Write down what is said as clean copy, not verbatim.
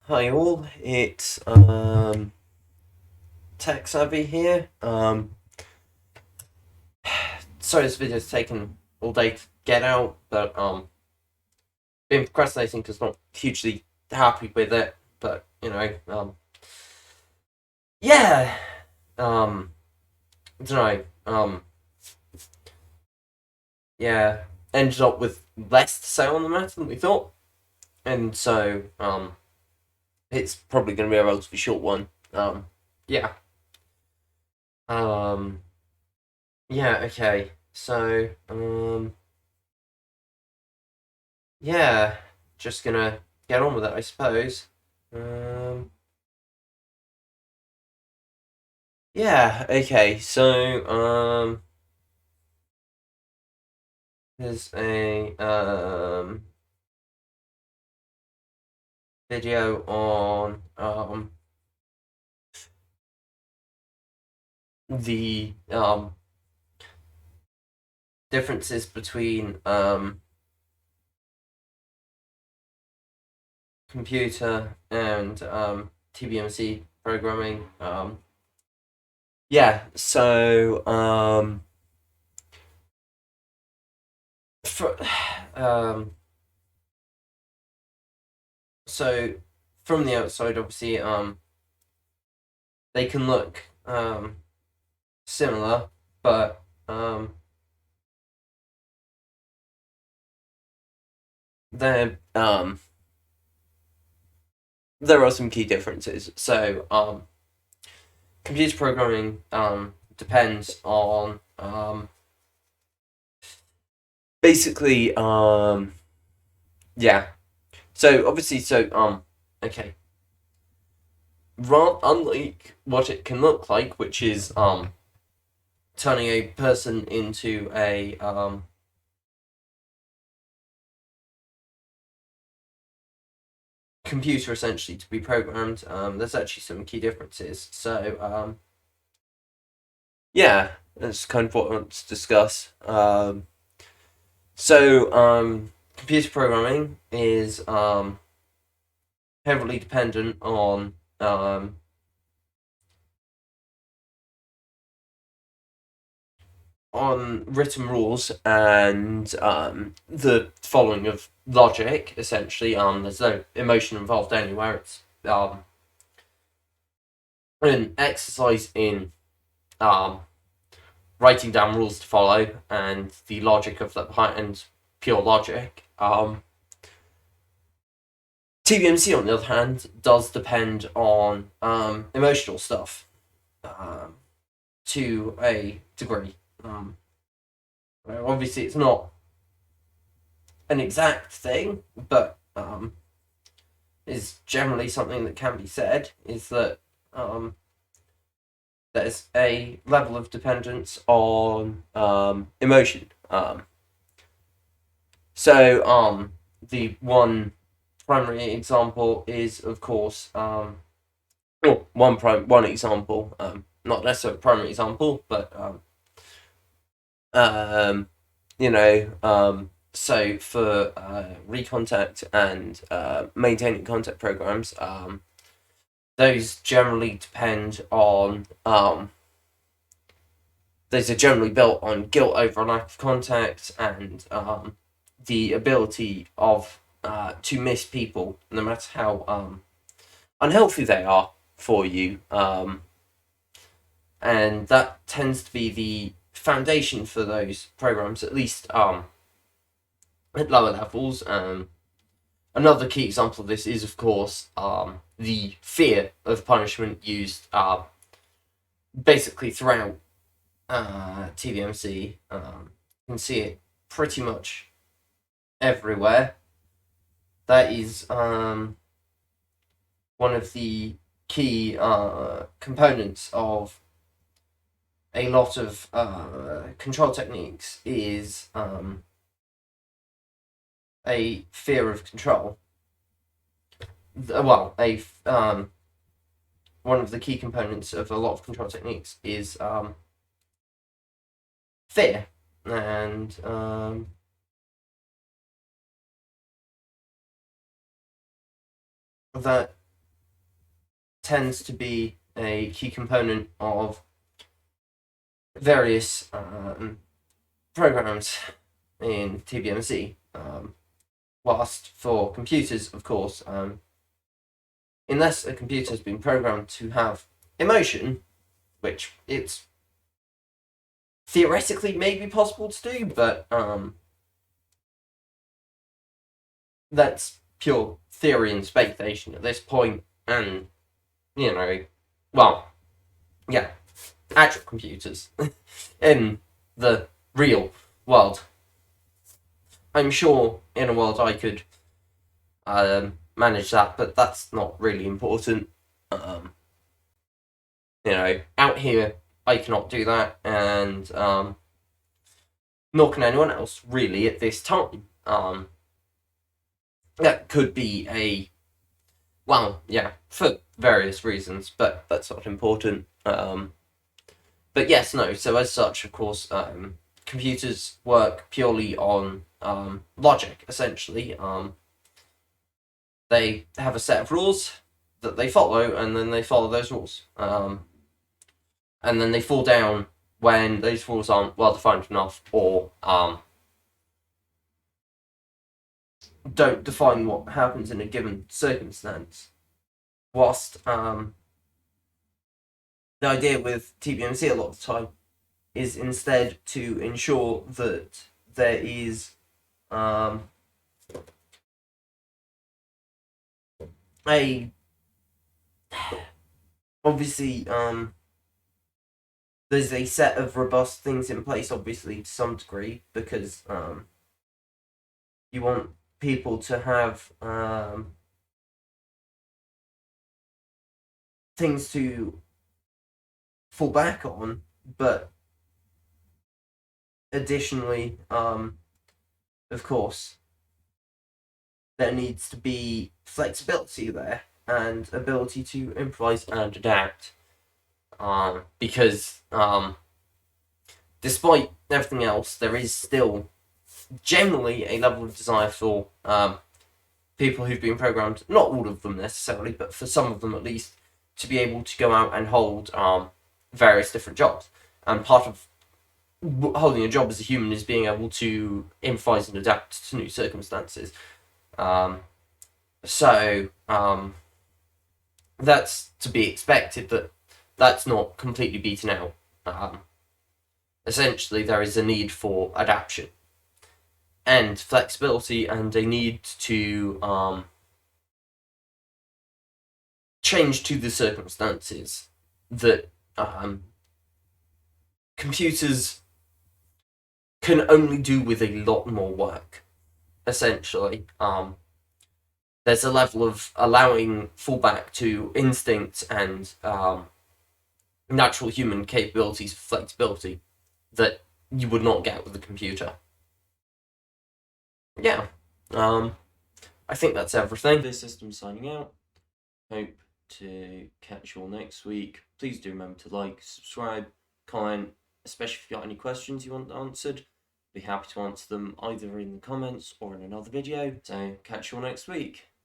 Hi all, it's Tech Savvy here. Sorry this video's taken all day to get out, but been procrastinating because not hugely happy with it. But yeah, I don't know, yeah, ended up with less to say on the matter than we thought, and so it's probably going to be a relatively short one. Yeah, um. Yeah, okay. So, yeah, just gonna get on with it, I suppose. Um, yeah, okay. So, there's a video on the differences between computer and TBMC programming. Yeah, so for, um so from the outside, obviously, they can look similar, but there there are some key differences. So computer programming depends on basically yeah. So obviously, okay. Unlike what it can look like, which is turning a person into a computer essentially to be programmed. There's actually some key differences. So yeah, that's kind of what I want to discuss. Computer programming is heavily dependent on written rules and the following of logic. Essentially, there's no emotion involved anywhere. It's an exercise in um, writing down rules to follow and the logic of that behind pure logic. TBMC, on the other hand, does depend on emotional stuff to a degree. Obviously, it's not an exact thing, but is generally something that can be said. Is that there's a level of dependence on emotion. The one primary example is, of course, one example, not necessarily a primary example, but you know, so for recontact and maintaining contact programs, those generally depend on those are generally built on guilt over a lack of contact and the ability of to miss people, no matter how unhealthy they are for you, and that tends to be the foundation for those programs, at least at lower levels. Another key example of this is, of course, the fear of punishment used basically throughout TBMC. You can see it pretty much everywhere. That is one of the key components of a lot of control techniques is a fear of control. Well, one of the key components of a lot of control techniques is fear, and that tends to be a key component of various programs in TBMC. Whilst for computers, of course, unless a computer has been programmed to have emotion, which it's theoretically maybe possible to do, but that's pure theory and speculation at this point, and, you know, well, yeah, actual computers in the real world. I'm sure in a world I could manage that, but that's not really important. You know, out here I cannot do that, and nor can anyone else really at this time. That could be well, yeah, for various reasons, but that's not important. But yes, no, so as such, of course, computers work purely on logic, essentially. They have a set of rules that they follow, and then they follow those rules. And then they fall down when those rules aren't well defined enough, or don't define what happens in a given circumstance. Whilst the idea with TBMC a lot of the time is instead to ensure that there is obviously there's a set of robust things in place, obviously, to some degree, because you want people to have things to fall back on, but additionally, of course, there needs to be flexibility there and ability to improvise and adapt. Because despite everything else, there is still generally a level of desire for people who've been programmed, not all of them necessarily, but for some of them at least, to be able to go out and hold various different jobs. And part of holding a job as a human is being able to improvise and adapt to new circumstances. So that's to be expected, but that's not completely beaten out. Essentially, there is a need for adaptation and flexibility, and a need to change to the circumstances that computers can only do with a lot more work. Essentially, there's a level of allowing fallback to instinct and natural human capabilities for flexibility that you would not get with a computer. Yeah, I think that's everything. This system signing out. Hope to catch you all next week. Please do remember to like, subscribe, comment, especially if you've got any questions you want answered. Be happy to answer them either in the comments or in another video. So catch you all next week.